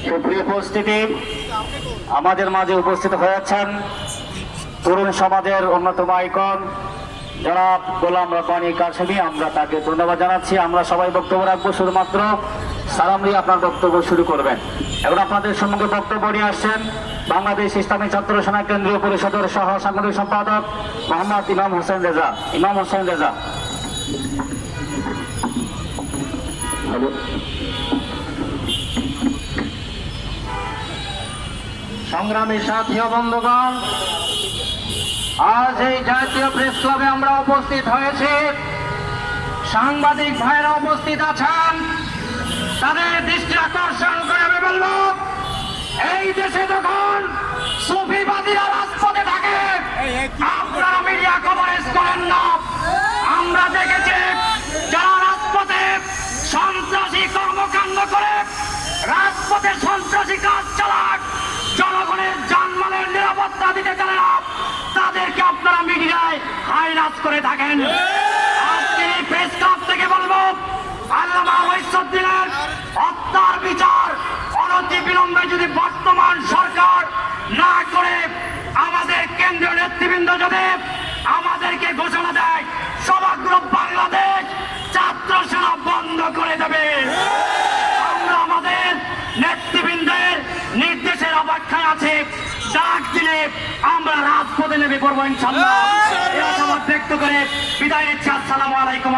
সুপ্রিয় উপস্থিতি, আমাদের মাঝে উপস্থিত হয়েছেন তরুণ সমাজের অন্যতম আইকন জনাব গোলাম রব্বানী কাশেমী। আমরা তাকে ধন্যবাদ জানাচ্ছি। আমরা সবাই বক্তব্য রাখবো, শুধুমাত্র সালাম দিয়ে আপনার বক্তব্য শুরু করবেন। এখন আপনাদের সম্মুখে বক্তব্য নিয়ে আসছেন বাংলাদেশ ইসলামী ছাত্র সেনা কেন্দ্রীয় পরিষদের সহ সাংগঠনিক সম্পাদক মোহাম্মদ ইমাম হোসেন রেজা। সংগ্রামী সাথী ও বন্ধুগণ, আজ এই জাতীয় প্রেস ক্লাবে আমরা উপস্থিত হয়েছি। সাংবাদিক ভাইরা উপস্থিত আছেন, তাদের দৃষ্টি আকর্ষণ করে আমি বলব, এই দেশে যখন সুফিবাদীরা রাজপথে থাকে আপনারা মিডিয়া কভারেজ করেন না। আমরা দেখেছি যারা রাজপথে সন্ত্রাসী কর্মকাণ্ড করে, রাজপথে সন্ত্রাসী কাজ চালাক, জনগণের জানমালের নিরাপত্তা দিতে চান না, তাদেরকে আপনারা মিডিয়ায় হাইরাস করে থাকেন। আজকে এই প্রেস ক্লাব থেকে বলবো, আল্লামা ওয়াহিদুদ্দিনের হত্যার বিচার অনতি বিলম্বে যদি বর্তমান সরকার না করে, আমাদের কেন্দ্রীয় নেতৃবৃন্দ যদি আমাদেরকে ঘোষণা দেয় সমগ্র বাংলাদেশ ছাত্র সেনা বন্ধ করে দেবে, আমরা আমাদের নেতৃবৃন্দের নির্দেশের অপেক্ষায় আছে। ডাক দিলে আমরা রাজপথে নেমে পড়বো ইনশাআল্লাহ। এই আশাবাদ ব্যক্ত করে বিদায় নিচ্ছি। আসসালামু আলাইকুম।